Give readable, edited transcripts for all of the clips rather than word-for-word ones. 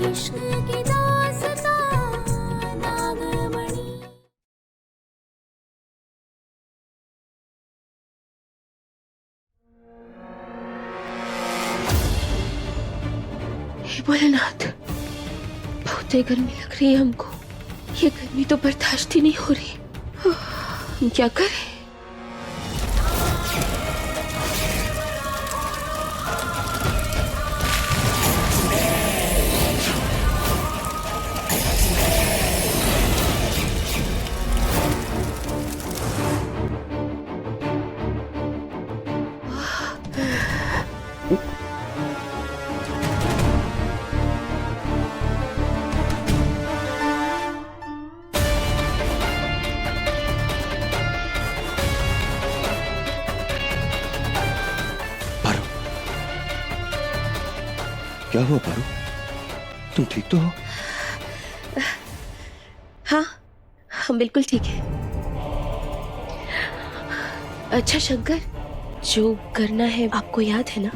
इश्क की दास्तां नागमणि। हे भोलेनाथ, बहुत ही गर्मी लग रही है हमको। ये गर्मी तो बर्दाश्त ही नहीं हो रही। हम क्या करें? क्या हुआ पारू? तुम ठीक तो हो? हाँ, हम बिल्कुल ठीक है। अच्छा शंकर, जो करना है आपको याद है ना?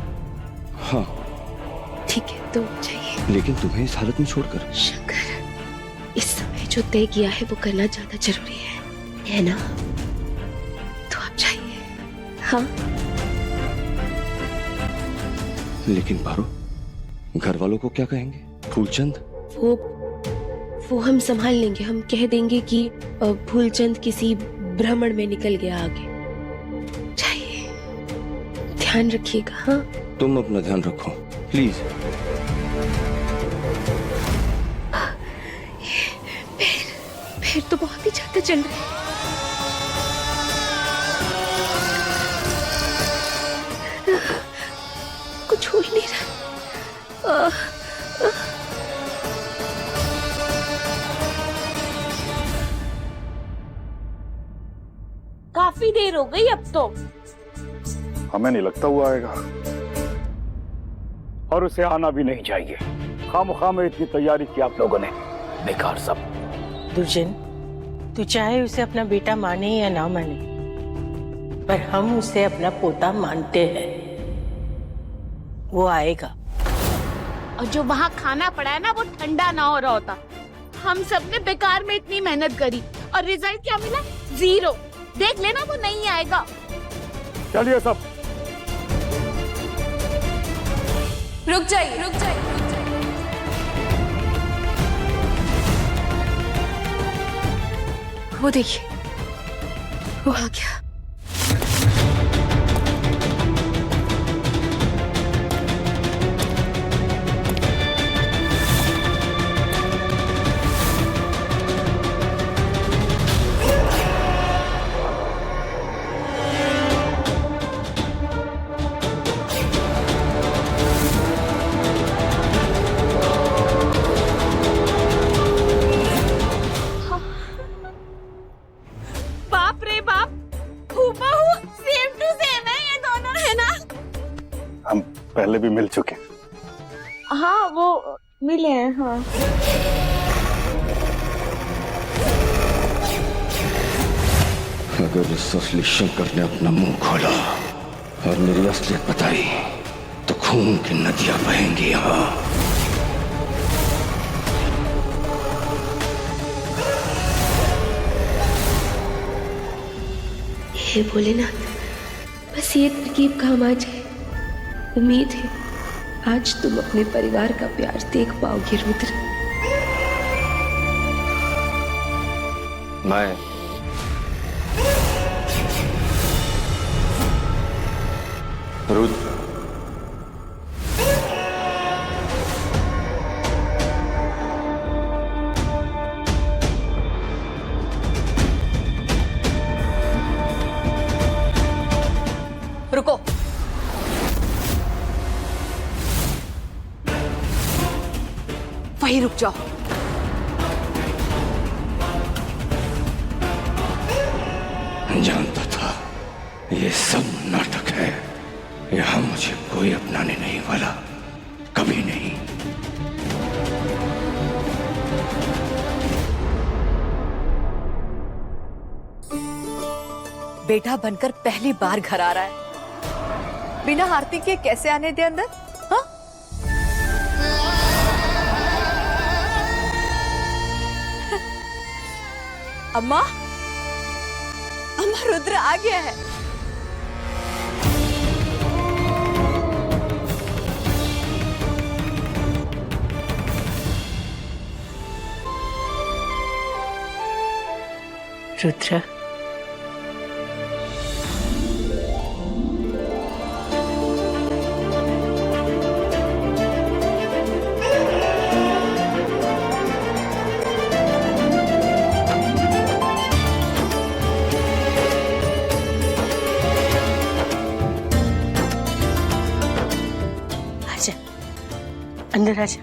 हाँ। ठीक है, तो जाइए। लेकिन तुम्हें इस हालत में छोड़कर? शंकर, इस समय जो तय किया है वो करना ज्यादा जरूरी है ना? तो आप जाइए। हाँ। लेकिन पारू, घर वालों को क्या कहेंगे? फूलचंद? वो हम संभाल लेंगे। हम कह देंगे कि फूलचंद किसी भ्रमण में निकल गया आगे। जाइए, ध्यान रखिएगा। हाँ, तुम अपना ध्यान रखो प्लीज। पैर तो बहुत ही ज्यादा चल रहे हैं। कुछ हो ही नहीं रहा। काफी देर हो गई अब तो। हमें नहीं लगता वो आएगा, और उसे आना भी नहीं चाहिए। खामखा में इतनी तैयारी की आप लोगों ने, बेकार सब। दुर्जन, तू चाहे उसे अपना बेटा माने या ना माने, पर हम उसे अपना पोता मानते हैं। वो आएगा। और जो वहाँ खाना पड़ा है ना, वो ठंडा ना हो रहा होता। हम सब ने बेकार में इतनी मेहनत करी और रिजल्ट क्या मिला? 0। देख लेना, वो नहीं आएगा। चलिए सब। रुक जाइए, रुक जाइए। वो देखिए, वो आ गया। बाप रे बाप, हूबहू सेम टू सेम है ये दोनों, है ना? हम पहले भी मिल चुके। हाँ, वो मिले हैं। हाँ, अगर इस असली शंकर ने अपना मुंह खोला और मेरी असलियत बताई तो खून की नदियां बहेंगी यहाँ। हे भोलेनाथ, बस ये तरकीब काम आ जाए। उम्मीद है आज तुम अपने परिवार का प्यार देख पाओगे रुद्र। मैं रुद्र रुको। वहीं रुक जाओ। जानता था ये सब नाटक है। यहाँ मुझे कोई अपनाने नहीं वाला, कभी नहीं। बेटा बनकर पहली बार घर आ रहा है, बिना आरती के कैसे आने दे अंदर? हाँ? अम्मा, अम्मा रुद्र आ गया है। रुद्र, आजा, अंदर आजा।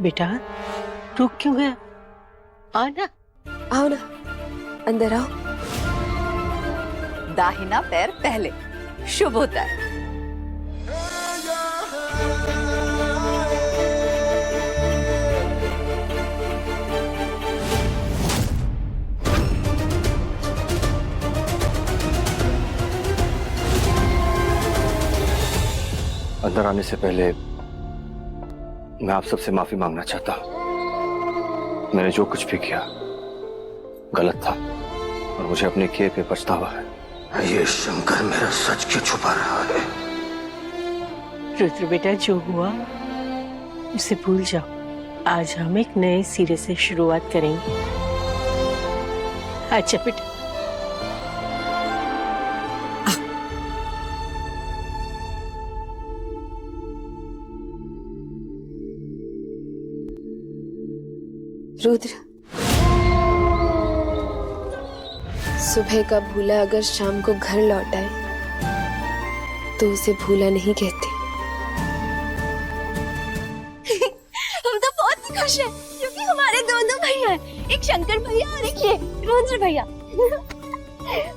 बेटा, रुक क्यों गया? आना। आओ ना, अंदर आओ। दाहिना पैर पहले शुभ होता है। अंदर आने से पहले मैं आप सबसे माफी मांगना चाहता हूं। मैंने जो कुछ भी किया गलत था और मुझे अपने किए पे पछतावा है। ये शंकर मेरा सच क्यों छुपा रहा है? रुद्र बेटा, जो हुआ उसे भूल जाओ। आज हम एक नए सिरे से शुरुआत करेंगे। अच्छा बेटा। रुद्र, सुबह का भूला अगर शाम को घर लौट आए तो उसे भूला नहीं कहते। हम तो बहुत खुश हैं क्योंकि हमारे दो भैया हैं, एक शंकर भैया और एक ये रुद्र भैया।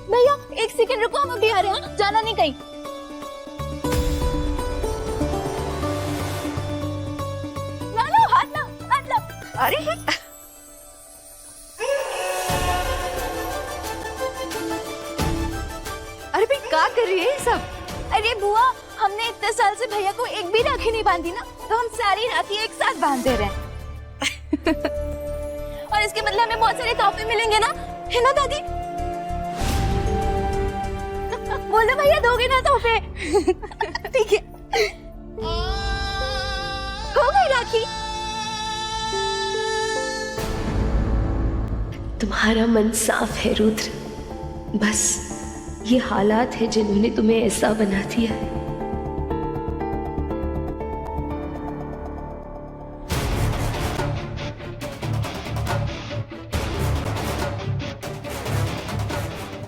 भैया एक सेकंड रुको, हम अभी आ रहे हैं, जाना नहीं कहीं। लो हाथ लो। अरे अरे भाई क्या कर रही है ये सब? अरे बुआ, हमने इतने साल से भैया को एक भी राखी नहीं बांधी ना, तो हम सारी राखी एक साथ बांध दे रहे हैं। और इसके बदले हमें बहुत सारे तोहफे मिलेंगे ना, है ना दादी? बोलो भैया, दोगे ना तोहफे? ठीक है, हो गई राखी। तुम्हारा मन साफ है रुद्र, बस ये हालात है जिन्होंने तुम्हें ऐसा बना दिया है।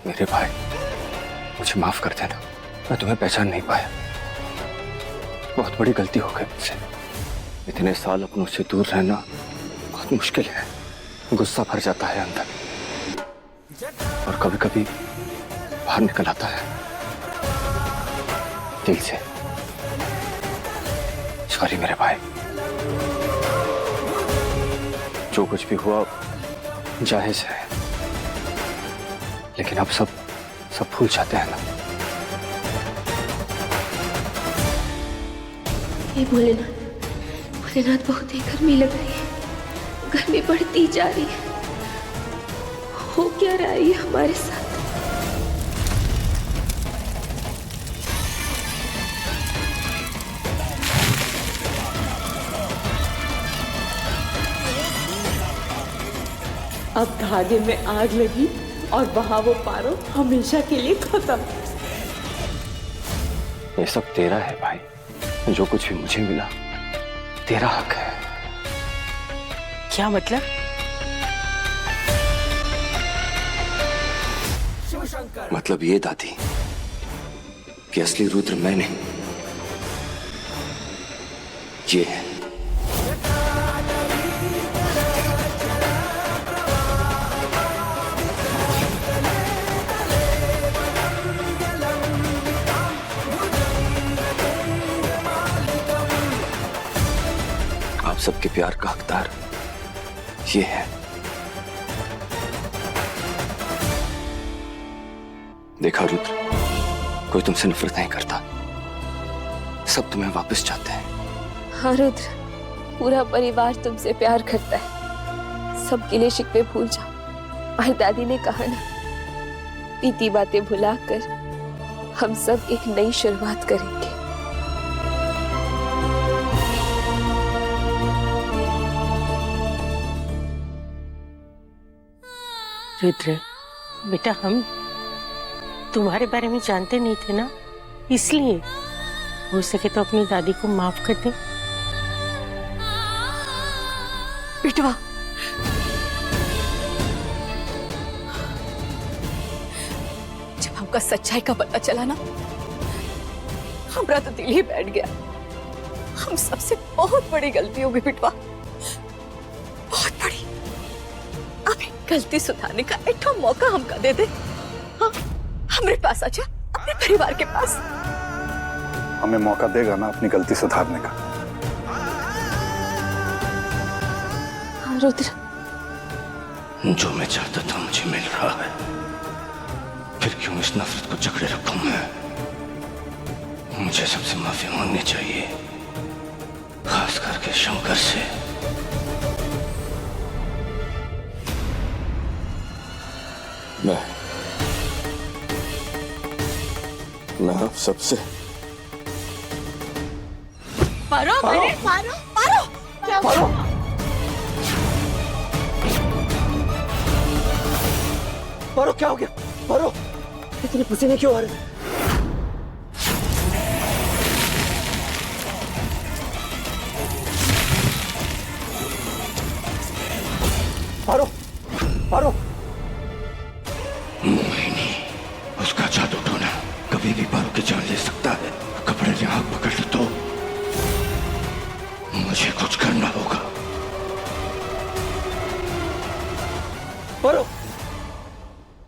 मेरे भाई, मुझे माफ कर देना, मैं तुम्हें पहचान नहीं पाया। बहुत बड़ी गलती हो गई मुझसे। इतने साल अपनों से दूर रहना बहुत मुश्किल है। गुस्सा भर जाता है अंदर और कभी कभी बाहर निकल आता है दिल से। सॉरी मेरे भाई, जो कुछ भी हुआ जायज है, लेकिन अब सब भूल जाते हैं ना। ये भोलेनाथ बहुत ही गर्मी लग रही है, गर्मी बढ़ती जा रही है। हो क्या रहा है ये हमारे साथ? अब धागे में आग लगी और वहां वो पारो हमेशा के लिए खत्म। ये सब तेरा है भाई, जो कुछ भी मुझे मिला तेरा हक है। क्या मतलब? मतलब ये दादी कि असली रुद्र मैं नहीं, ये है। आप सबके प्यार का हकदार ये है। देखा रुद्र, कोई तुमसे नफरत नहीं करता, सब तुम्हें वापस चाहते हैं। हाँ रुद्र, पूरा परिवार तुमसे प्यार करता है। सब गिले शिकवे भूल जाओ। और दादी ने कहा ना, बीती बातें भुलाकर हम सब एक नई शुरुआत करेंगे। रुद्र बेटा, हम तुम्हारे बारे में जानते नहीं थे ना, इसलिए हो सके तो अपनी दादी को माफ कर दे। बिटवा, जब हमका सच्चाई का पता चला ना, हमारा तो दिल ही बैठ गया। हम सबसे बहुत बड़ी गलती हो गई बिटवा, बहुत बड़ी। अब एक गलती सुधारने का एक मौका हमका दे दे। हाँ, हमारे पास आजा, अपने परिवार के पास। हमें मौका देगा ना अपनी गलती सुधारने का? हाँ रुद्र, जो मैं चाहता था मुझे मिल रहा है, फिर क्यों इस नफरत को जकड़े रखूं मैं? मुझे सबसे माफी मांगनी चाहिए, खास करके शंकर से। मैं आप सबसे पारो, पारो, पारो, पारो, क्या हुआ? पारो, क्या हो गया? पारो, इतने पसीने क्यों आ रहे हैं? पारो, पारो। मोहिनी, उसका जादू टोना कभी भी पारो की जान ले सकता है। कपड़े से आग पकड़ लो तो मुझे कुछ करना होगा। पारो,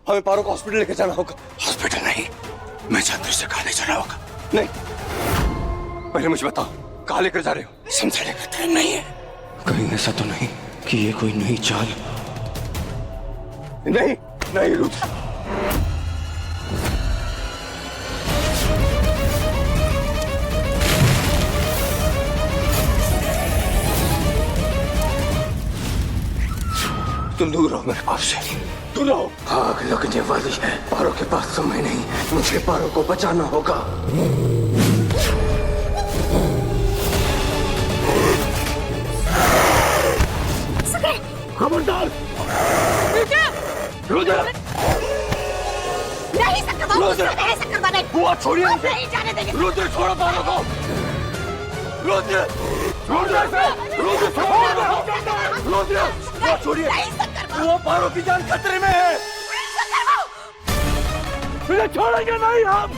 हमें पारो को हॉस्पिटल लेके जाना होगा। हॉस्पिटल नहीं, मैं चंद्र से कहा ले जाना होगा। नहीं, पहले मुझे बताओ कहाँ लेकर जा रहे हो? समझाने का टाइम नहीं है। कहीं ऐसा तो नहीं कि ये कोई नई चाल? नहीं, नहीं रुद्र, तुम दूर रहो मेरे पास से, दूर रहो। आग लगने वाली है, पारो के पास समय नहीं, मुझे पारो को बचाना होगा। खबरदार! रुद्र! नहीं सकता, रुद्र! नहीं सकता, बुआ छोड़िए मुझे! नहीं जाने देंगे। रुद्र छोड़ो पारो को! रुद्र! रुद्र! रुद्र छोड़ो! रुद्र! बुआ छोड़िए! वो पारो की जान खतरे में है। मुझे छोड़ेंगे नहीं हम।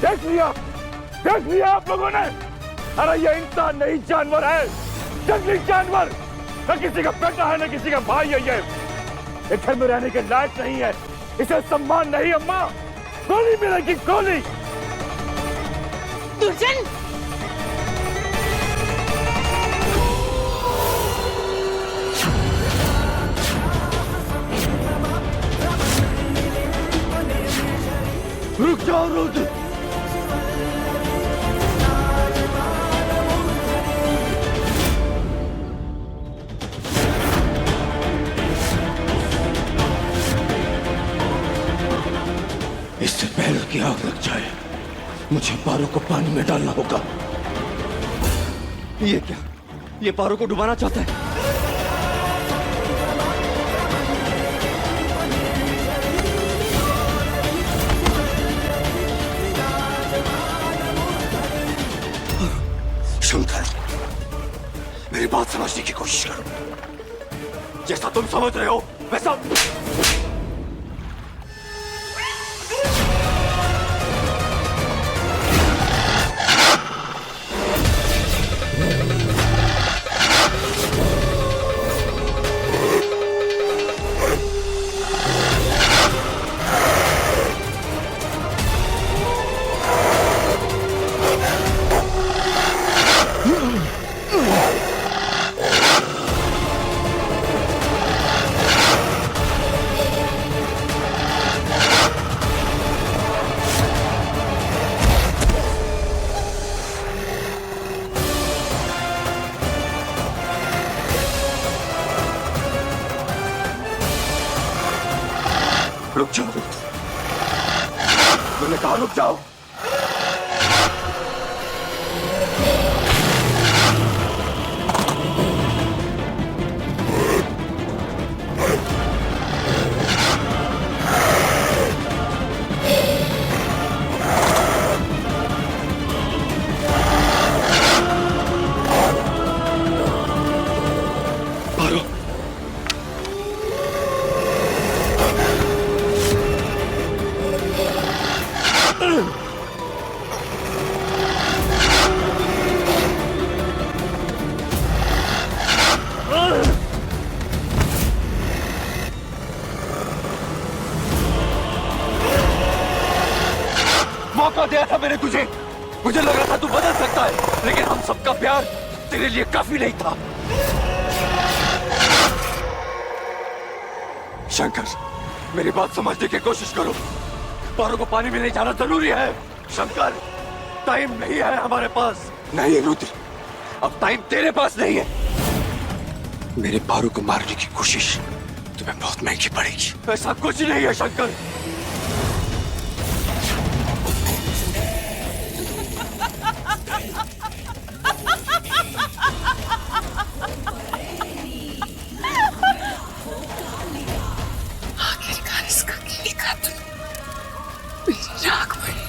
देख लिया आप लोगों ने। अरे ये इंसान नहीं, जानवर है, जंगली जानवर। न किसी का बेटा है, न किसी का भाई है। ये घर में रहने के लायक नहीं है, इसे सम्मान नहीं। अम्मा, गोली मिलेगी, गोली। दुर्जन, रुक जाओ रुद्र। इससे पहले कि आग लग जाए, मुझे पारो को पानी में डालना होगा। ये क्या? ये पारो को डुबाना चाहता है। शंकर, मेरी बात समझने की कोशिश करो। जैसा तुम समझ रहे हो वैसा मैंने कहा रुक जाओ। मौका दिया था मैंने तुझे, मुझे लगा था तू बदल सकता है, लेकिन हम सबका प्यार तेरे लिए काफी नहीं था। शंकर, मेरी बात समझने की कोशिश करो। पारो को पानी में ले जाना जरूरी है। शंकर, टाइम नहीं है हमारे पास। नहीं रुद्र, अब टाइम तेरे पास नहीं है। मेरे पारो को मारने की कोशिश तुम्हें बहुत महंगी पड़ेगी। ऐसा कुछ नहीं है शंकर। आखिरकार इसका लिखा तुम मेरी राख बनी।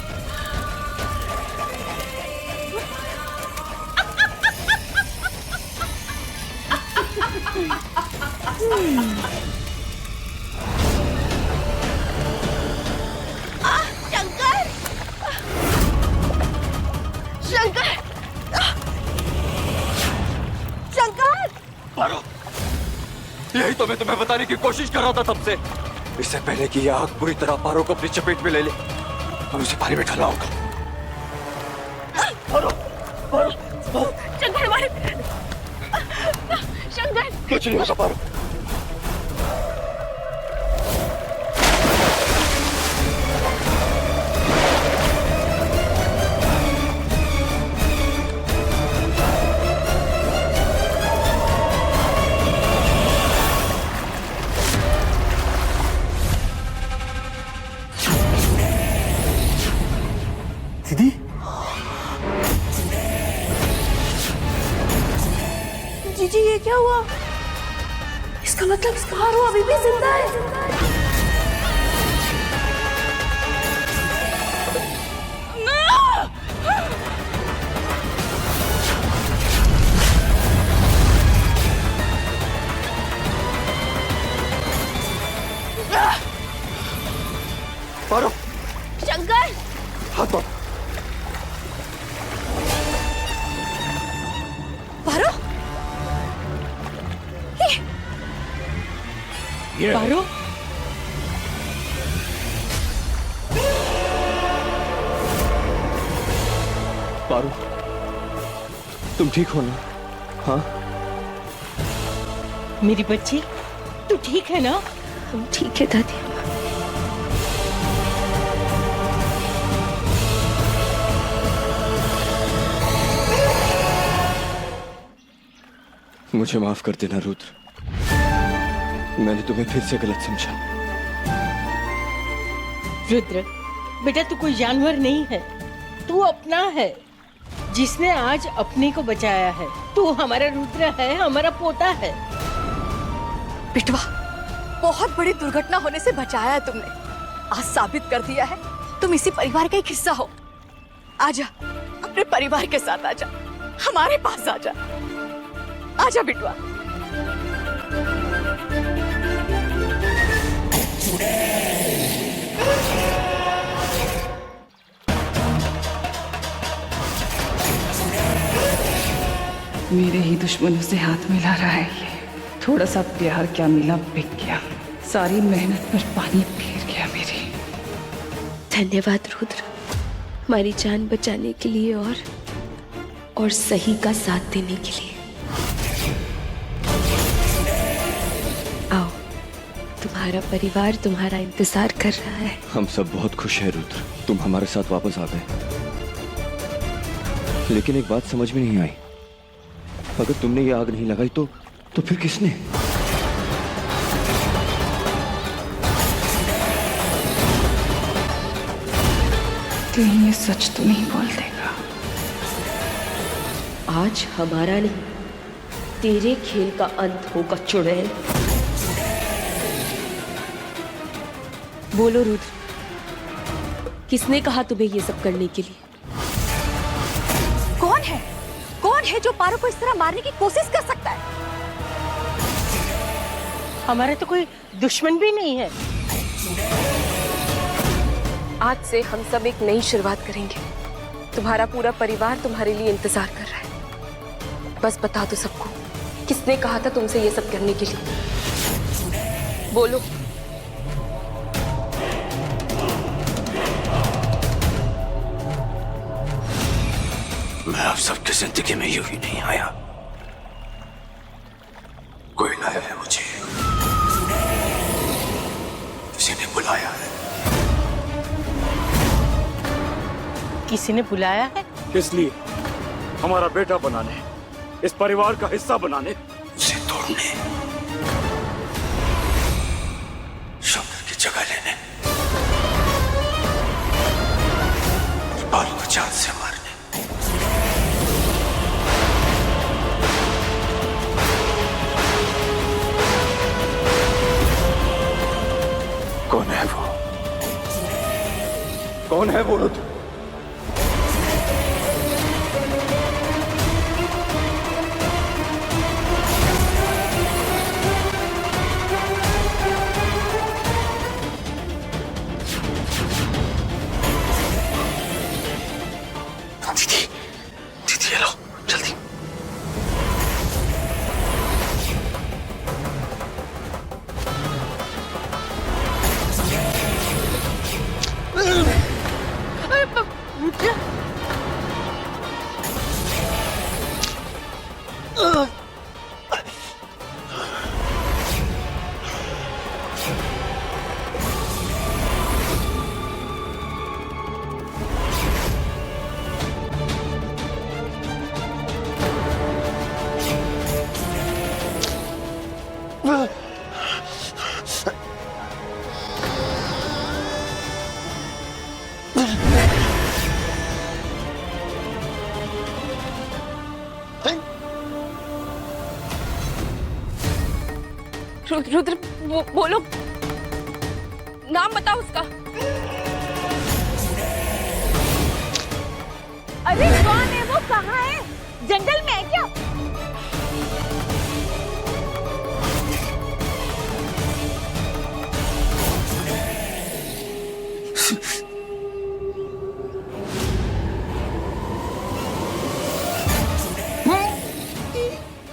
शंकर, शंकर, शंकर! पारो, यही तो मैं तुम्हें बताने की कोशिश कर रहा था तब से। इससे पहले कि यह आग पूरी तरह पारो को अपनी चपेट में ले ले, और उसे पानी में ढला होगा। पारो, पारो, शंकर हमारे, शंकर! कुछ नहीं होगा पारो। दीदी, जीजी ये क्या हुआ? इसका मतलब पारो अभी भी जिंदा है। पारो, शंकर! हाथ दो। पारो? पारो, पारो, तुम ठीक हो ना? हाँ? मेरी बच्ची, तू ठीक है ना? हम ठीक है दादी। मुझे माफ कर देना रुद्र, मैंने तुम्हें फिर से गलत समझा। रुद्र, बेटा तू कोई जानवर नहीं है, तू अपना है, जिसने आज अपने को बचाया है। तू हमारा रुद्र है, हमारा पोता है। बिटवा, बहुत बड़ी दुर्घटना होने से बचाया है तुमने। आज साबित कर दिया है तुम इसी परिवार का एक हिस्सा हो। आजा, अपने परिवार के साथ आजा, हमारे पास आजा। आजा बिटवा। मेरे ही दुश्मनों से हाथ मिला रहा है ये। थोड़ा सा प्यार क्या मिला, बिक गया। सारी मेहनत पर पानी फेर गया मेरी। धन्यवाद रुद्र, हमारी जान बचाने के लिए और सही का साथ देने के लिए। आओ, तुम्हारा परिवार तुम्हारा इंतजार कर रहा है। हम सब बहुत खुश हैं रुद्र, तुम हमारे साथ वापस आ गए। लेकिन एक बात समझ में नहीं आई, अगर तुमने ये आग नहीं लगाई तो फिर किसने? कहीं ये सच तो नहीं बोल देगा। आज हमारा नहीं, तेरे खेल का अंत होगा चुड़ैल। बोलो रुद्र, किसने कहा तुम्हें ये सब करने के लिए? कौन है? कौन है जो पारो को इस तरह मारने की कोशिश कर सकता है? हमारा तो कोई दुश्मन भी नहीं है। आज से हम सब एक नई शुरुआत करेंगे। तुम्हारा पूरा परिवार तुम्हारे लिए इंतजार कर रहा है। बस बता दो सबको, किसने कहा था तुमसे ये सब करने के लिए? बोलो। मैं आप सबकी जिंदगी में यूं ही नहीं आया, कोई लाया है मुझे, किसी ने बुलाया है। किसी ने बुलाया है? किस लिए? हमारा बेटा बनाने, इस परिवार का हिस्सा बनाने, उसे तोड़ने, शंकर की जगह लेने, बाल को चांद से मारने। कौन है वो? कौन है वो रुद्र? दीदी, दीदी ये लो, जल्दी। रुद्र, बोलो, नाम बताओ उसका। अरे कौन है वो? कहाँ है? जंगल में है क्या?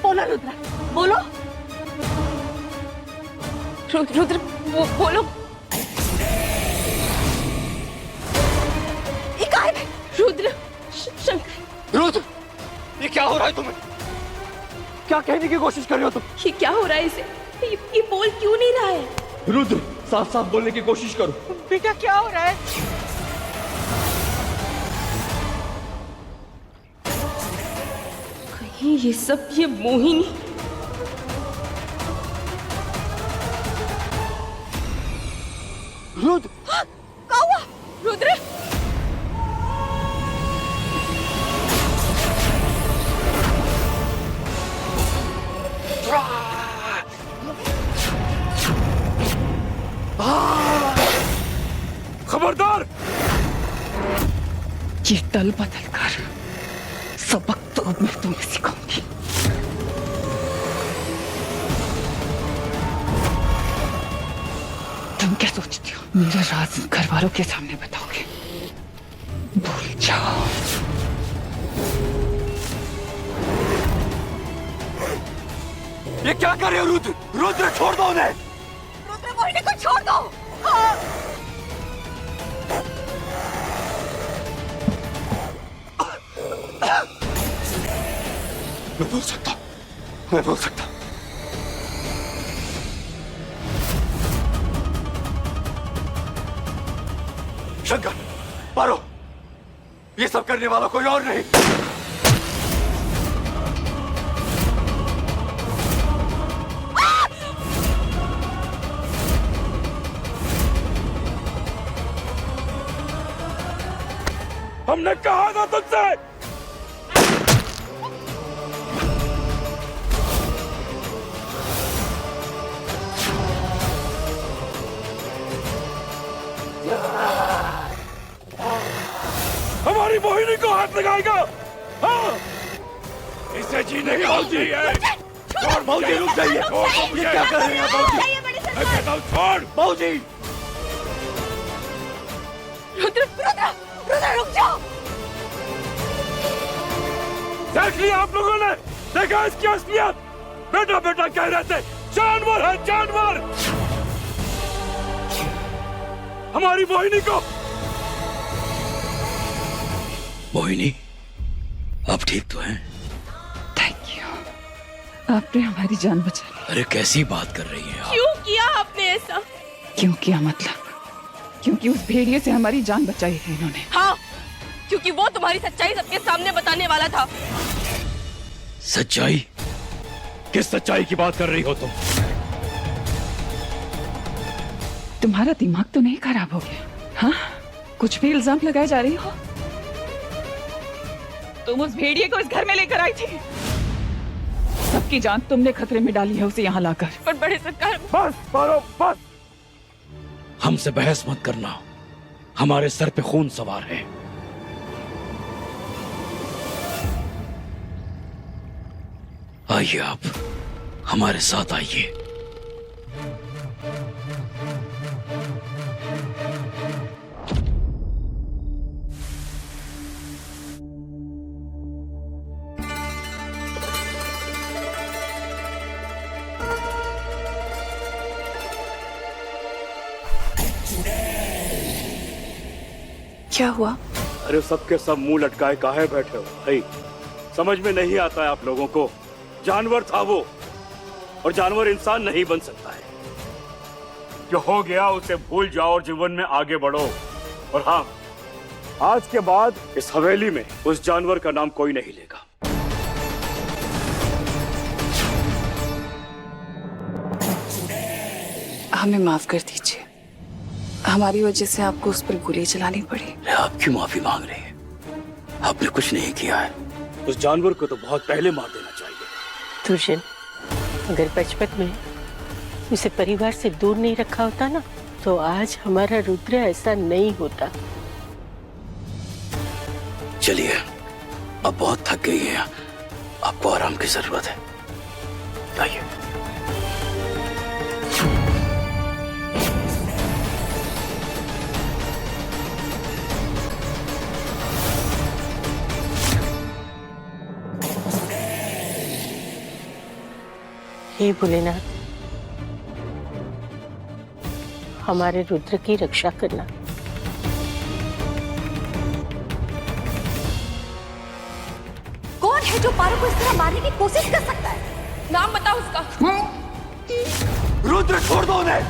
बोलो रुद्रा, बोलो। रुद्र, बोलो। ये गायब है। रुद्र, शंकर। रुद्र, ये क्या हो रहा है तुम्हें? क्या कहने की कोशिश कर रहे हो तुम? ये क्या हो रहा है इसे? ये बोल क्यों नहीं रहा है? रुद्र, साफ साफ बोलने की कोशिश करो। बेटा क्या हो रहा है? कहीं ये सब ये मोहिनी? रुद्र, क्या हुआ? रुद्र, खबरदार! ये दल बदल कर सबक तो अब मैं तुम्हें सिखाऊंगी। तुम क्या सोचती हो मेरे राज घर वालों के सामने बताओगे? भूल जाओ। ये क्या कर रहे हो रुद्र? रुद्र छोड़ दो उन्हें। रुद्र मोहिनी को छोड़ दो। हाँ। मैं बोल सकता, मैं बोल सकता। शंकर, पारो, ये सब करने वाला कोई और नहीं। हमने कहा था तुझसे। हमारी मोहिनी को हाथ लगाएगा? हाँ, इसे जीने का हक नहीं है। छोड़ बाबूजी, रुक जाइए। ये क्या कर रहे हैं बाबूजी? मैं कहता हूँ छोड़ बाबूजी। रुद्र रुद्र रुद्र रुक जाओ। देख लिया आप लोगों ने? देखा इसकी असलियत? बेटा बेटा कह रहे थे, जानवर है जानवर। हमारी मोहिनी को। मोहिनी आप ठीक तो हैं? थैंक यू, आपने हमारी जान बचा ली। अरे कैसी बात कर रही हैं आप? क्यों किया आपने ऐसा? क्यों किया मतलब? क्योंकि उस भेड़िए से हमारी जान बचाई है इन्होंने। हाँ, क्योंकि वो तुम्हारी सच्चाई सबके सामने बताने वाला था। सच्चाई? किस सच्चाई की बात कर रही हो तुम? तुम्हारा दिमाग तो नहीं खराब हो गया? हाँ, कुछ भी इल्जाम लगाए जा रही हो। तुम उस भेड़िए को इस घर में लेकर आई थी, सबकी जान तुमने खतरे में डाली है उसे यहाँ लाकर। पर बड़े सरकार, बस मारो बस। हमसे बहस मत करना, हमारे सर पे खून सवार है। आइए आप हमारे साथ आइए। क्या हुआ? अरे सबके सब मुंह लटकाए काहे बैठे हो भाई? समझ में नहीं आता है आप लोगों को? जानवर था वो, और जानवर इंसान नहीं बन सकता है। जो हो गया उसे भूल जाओ और जीवन में आगे बढ़ो। और हाँ, आज के बाद इस हवेली में उस जानवर का नाम कोई नहीं लेगा। हमें माफ कर दीजिए, हमारी वजह से आपको उस पर गोली चलानी पड़ी। अरे आप क्यों माफी मांग रहे हैं? आपने कुछ नहीं किया है। उस जानवर को तो बहुत पहले मार देना चाहिए। दुर्जन, अगर बचपन में उसे परिवार से दूर नहीं रखा होता ना, तो आज हमारा रुद्र ऐसा नहीं होता। चलिए, अब बहुत थक गई हैं, आपको आराम की जरूरत है। आइए। हे भोलेनाथ, हमारे रुद्र की रक्षा करना। कौन है जो पारो को इस तरह मारने की कोशिश कर सकता है? नाम बताओ उसका। रुद्र छोड़ दो उन्हें।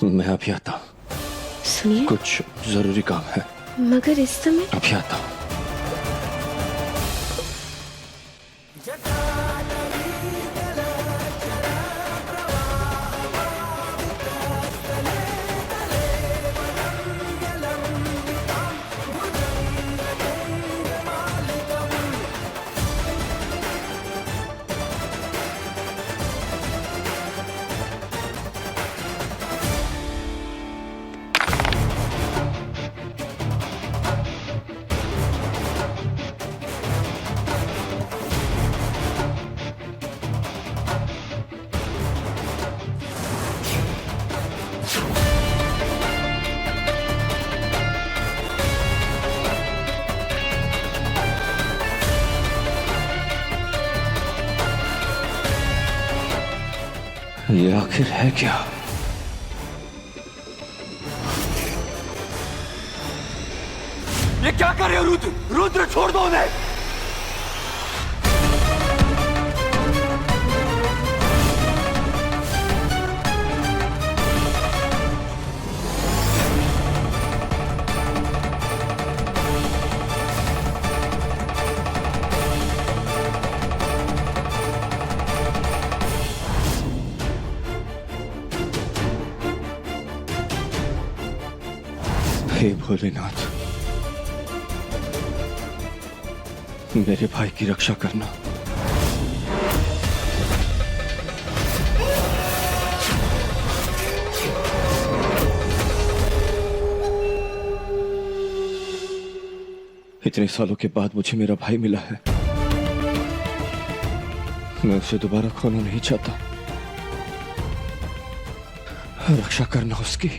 मैं अभी आता हूँ। सुनिए, कुछ जरूरी काम है। मगर इस समय अभी आता हूँ। ये आखिर है क्या? ये क्या कर रहे हो रुद्र? रुद्र छोड़ दो उन्हें। हे भोलेनाथ, मेरे भाई की रक्षा करना। इतने सालों के बाद मुझे मेरा भाई मिला है। मैं उसे दोबारा खोना नहीं चाहता। रक्षा करना उसकी।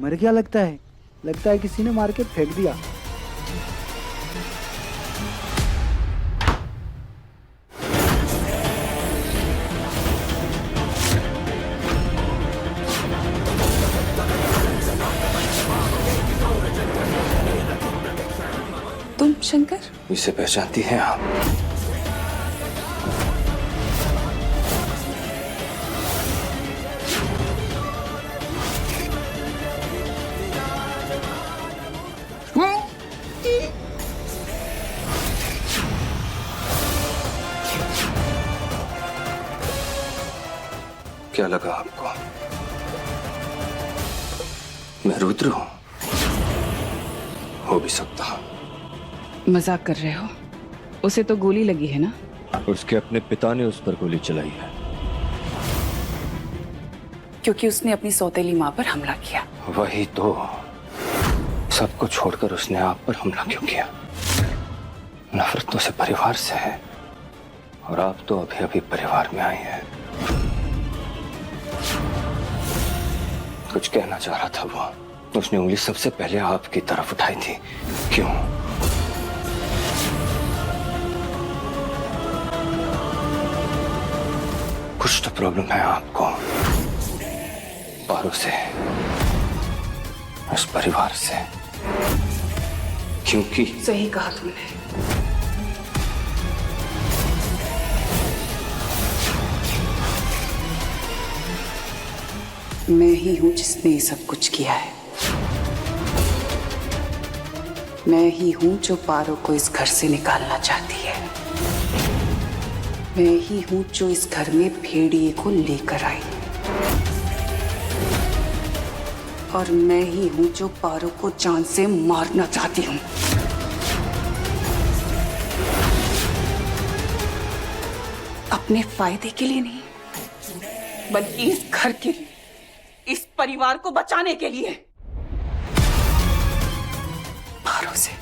मर गया लगता है। लगता है किसी ने मार के फेंक दिया। तुम शंकर? इसे पहचानती हैं आप? क्या लगा आपको? मैं रुद्र हूं? हो भी सकता हूं। मजाक कर रहे हो? उसे तो गोली लगी है ना? उसके अपने पिता ने उस पर गोली चलाई है। क्योंकि उसने अपनी सौतेली माँ पर हमला किया। वही तो, सबको छोड़कर उसने आप पर हमला क्यों किया? नफरत तो से परिवार से है, और आप तो अभी अभी परिवार में आई हैं। कुछ कहना चाह रहा था वो। उसने उंगली सबसे पहले आपकी तरफ उठाई थी। क्यों? कुछ तो प्रॉब्लम है आपको, पारो से, इस परिवार से। क्योंकि सही कहा तुमने। मैं ही हूं जिसने ये सब कुछ किया है। मैं ही हूं जो पारो को इस घर से निकालना चाहती है। मैं ही हूं जो इस घर में भेड़िए को लेकर आई। और मैं ही हूं जो पारो को जान से मारना चाहती हूं। अपने फायदे के लिए नहीं, बल्कि इस घर के लिए, इस परिवार को बचाने के लिए। पारो से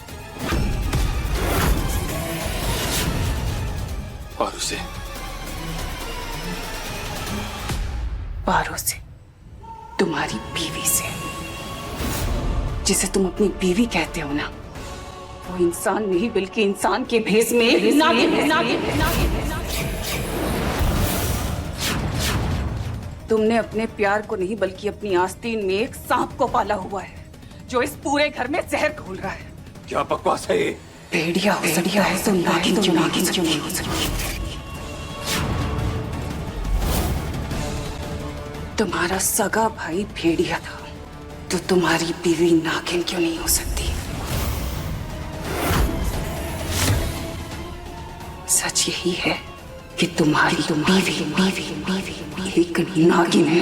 पारो से, तुम्हारी बीवी से, जिसे तुम अपनी बीवी कहते हो ना, वो इंसान नहीं बल्कि इंसान के भेष में तुमने अपने प्यार को नहीं बल्कि अपनी आस्तीन में एक सांप को पाला हुआ है, जो इस पूरे घर में जहर घोल रहा है। क्या बकवास है ये? भेड़िया हो सकता है तो नागिन क्यों नहीं हो सकती? तुम्हारा सगा भाई भेड़िया था, तो तुम्हारी बीवी नागिन क्यों नहीं हो सकती? सच यही है कि तुम्हारी बीवी एक नागिन है,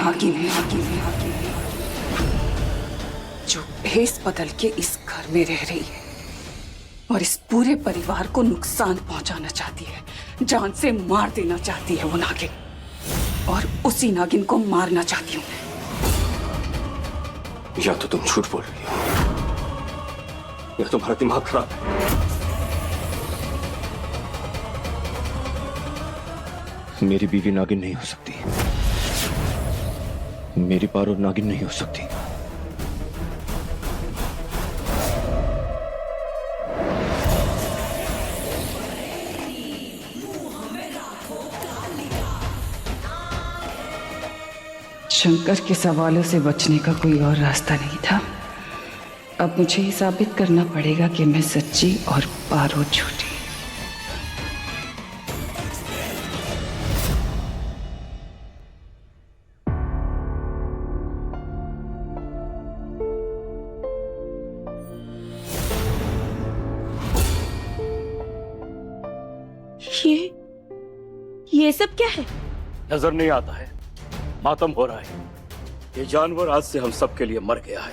जो भेष बदल के इस घर में रह रही है और इस पूरे परिवार को नुकसान पहुंचाना चाहती है। जान से मार देना चाहती है वो नागिन, और उसी नागिन को मारना चाहती हूँ। या तो तुम झूठ बोल रही हो, या तुम्हारा दिमाग खराब है। मेरी बीवी नागिन नहीं हो सकती। मेरी पारो नागिन नहीं हो सकती। शंकर के सवालों से बचने का कोई और रास्ता नहीं था। अब मुझे ही साबित करना पड़ेगा कि मैं सच्ची और पारो झूठी। ये सब क्या है? नजर नहीं आता है, मातम हो रहा है। ये जानवर आज से हम सब के लिए मर गया है।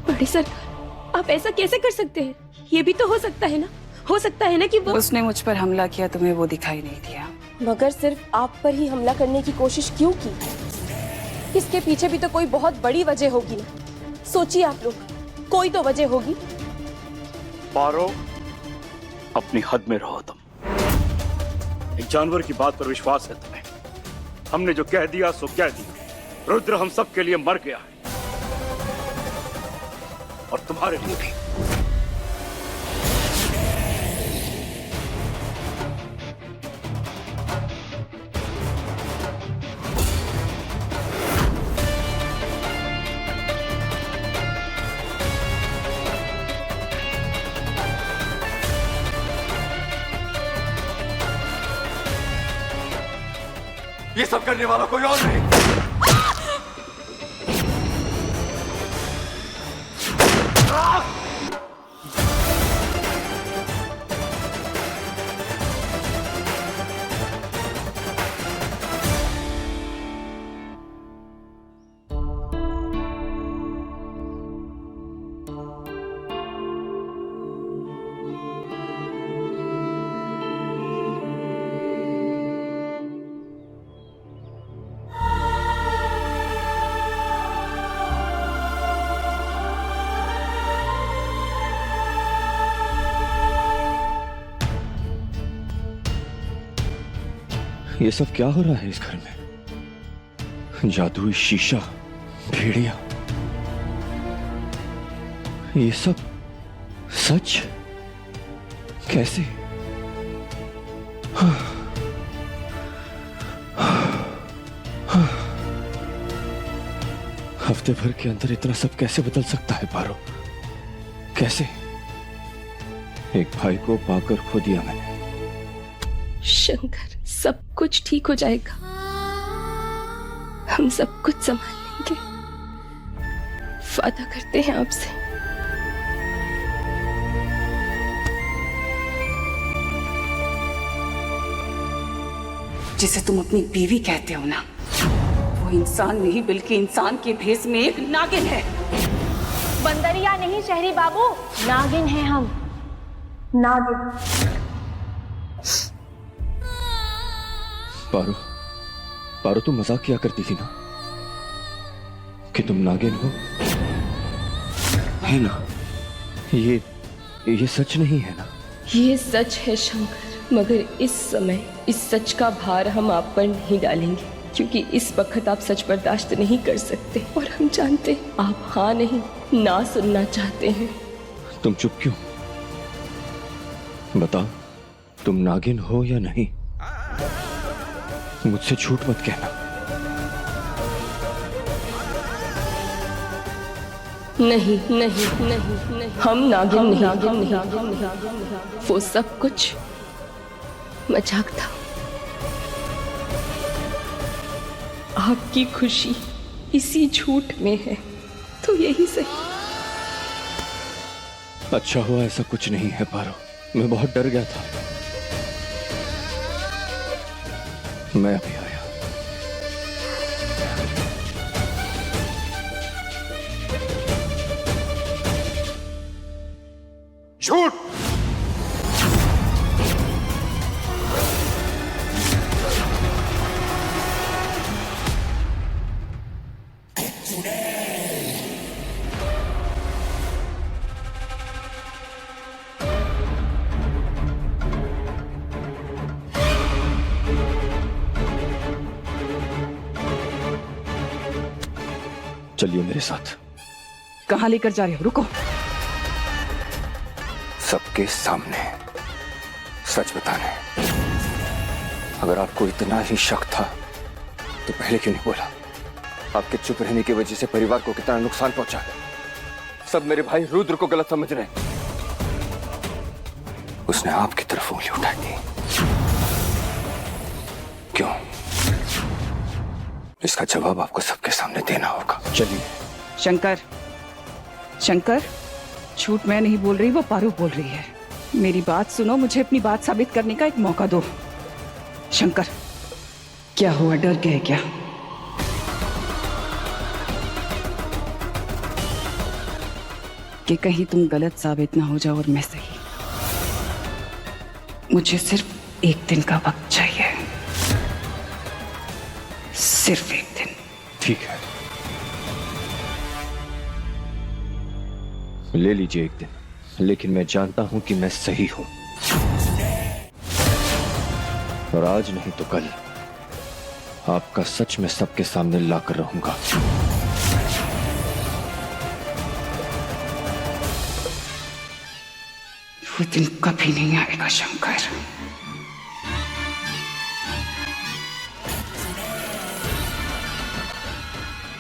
बड़े सरकार, आप ऐसा कैसे कर सकते हैं? ये भी तो हो सकता है ना, हो सकता है ना कि वो उसने मुझ पर हमला किया, तुम्हें वो दिखाई नहीं दिया। मगर सिर्फ आप पर ही हमला करने की कोशिश क्यों की? इसके पीछे भी तो कोई बहुत बड़ी वजह होगी ना। सोचिए आप लोग, कोई तो वजह होगी। पारो, अपनी हद में रहो तुम। एक जानवर की बात पर विश्वास है तुम्हें। हमने जो कह दिया सो कह दिया। रुद्र हम सब के लिए मर गया है, और तुम्हारे लिए भी। ये सब करने वाला कोई और नहीं। ये सब क्या हो रहा है इस घर में? जादुई शीशा, भेड़िया, ये सब सच कैसे? हफ्ते भर के अंदर इतना सब कैसे बदल सकता है पारो? कैसे? एक भाई को पाकर खो दिया मैंने। शंकर, सब कुछ ठीक हो जाएगा। हम सब कुछ संभाल लेंगे। वादा करते हैं आपसे। जिसे तुम अपनी बीवी कहते हो ना, वो इंसान नहीं बल्कि इंसान के भेष में एक नागिन है। बंदरिया नहीं शहरी बाबू, नागिन है हम, नागिन। पारो, पारो तुम मजाक किया करती थी ना कि तुम नागिन हो, है ना? ये सच नहीं है ना? ये सच है शंकर, मगर इस समय इस सच का भार हम आप पर नहीं डालेंगे, क्योंकि इस वक्त आप सच बर्दाश्त नहीं कर सकते, और हम जानते हैं आप हाँ नहीं ना सुनना चाहते हैं। तुम चुप क्यों? बताओ, तुम नागिन हो या नहीं? मुझसे झूठ मत कहना। नहीं नहीं नहीं नहीं, हम नागिन नहीं। वो सब कुछ मजाक था। आपकी खुशी इसी झूठ में है, तो यही सही। अच्छा हुआ ऐसा कुछ नहीं है पारो, मैं बहुत डर गया था। मैं अभी आया। झूठ! चलिए मेरे साथ। कहाँ लेकर जा रहे हो? रुको। सबके सामने सच बताने। अगर आपको इतना ही शक था तो पहले क्यों नहीं बोला? आपके चुप रहने की वजह से परिवार को कितना नुकसान पहुंचा है। सब मेरे भाई रुद्र को गलत समझ रहे हैं। उसने आपकी तरफ उंगली उठाई थी। क्यों? इसका जवाब आपको सबके सामने देना होगा। चलिए। शंकर, शंकर, झूठ मैं नहीं बोल रही, वो पारू बोल रही है। मेरी बात सुनो, मुझे अपनी बात साबित करने का एक मौका दो। शंकर, क्या हुआ, डर गए क्या? कि कहीं तुम गलत साबित ना हो जाओ और मैं सही। मुझे सिर्फ एक दिन का वक्त चाहिए, सिर्फ एक दिन। ठीक है, ले लीजिए एक दिन, लेकिन मैं जानता हूं कि मैं सही हूं, और आज नहीं तो कल आपका सच मैं सबके सामने लाकर रहूंगा। वो दिन कभी नहीं आएगा शंकर।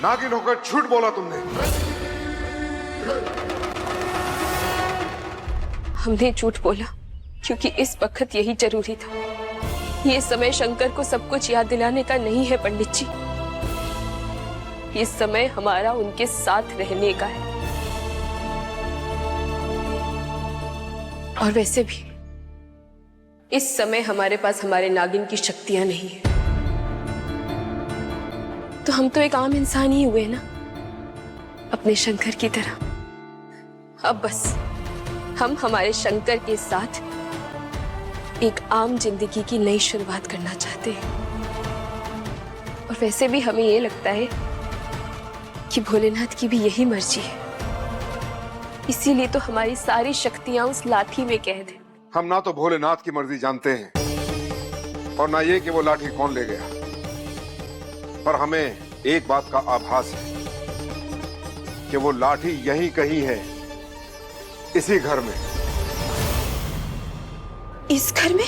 नागिन होकर झूठ बोला तुमने। हमने झूठ बोला क्योंकि इस वक्त यही जरूरी था। ये समय शंकर को सब कुछ याद दिलाने का नहीं है पंडित जी। ये समय हमारा उनके साथ रहने का है। और वैसे भी इस समय हमारे पास हमारे नागिन की शक्तियां नहीं है, तो हम तो एक आम इंसान ही हुए ना, अपने शंकर की तरह। अब बस हम हमारे शंकर के साथ एक आम जिंदगी की नई शुरुआत करना चाहते हैं। और वैसे भी हमें ये लगता है कि भोलेनाथ की भी यही मर्जी है, इसीलिए तो हमारी सारी शक्तियां उस लाठी में कैद है। हम ना तो भोलेनाथ की मर्जी जानते हैं और ना ये कि वो लाठी कौन ले गया, पर हमें एक बात का आभास है कि वो लाठी यहीं कहीं है, इसी घर में। इस घर में?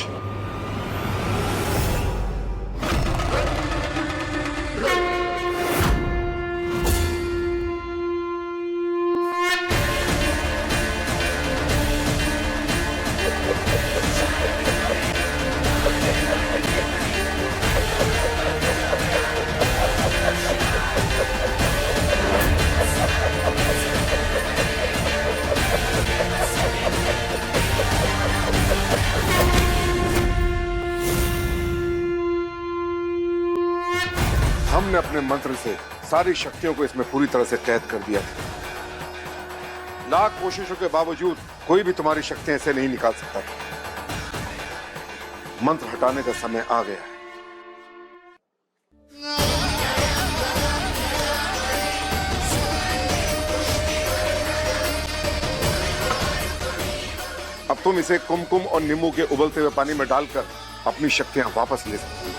हमने अपने मंत्र से सारी शक्तियों को इसमें पूरी तरह से कैद कर दिया था। लाख कोशिशों के बावजूद कोई भी तुम्हारी शक्तियां इसे नहीं निकाल सकता। मंत्र हटाने का समय आ गया है। अब तुम इसे कुमकुम और नींबू के उबलते हुए पानी में डालकर अपनी शक्तियां वापस ले सकती हो।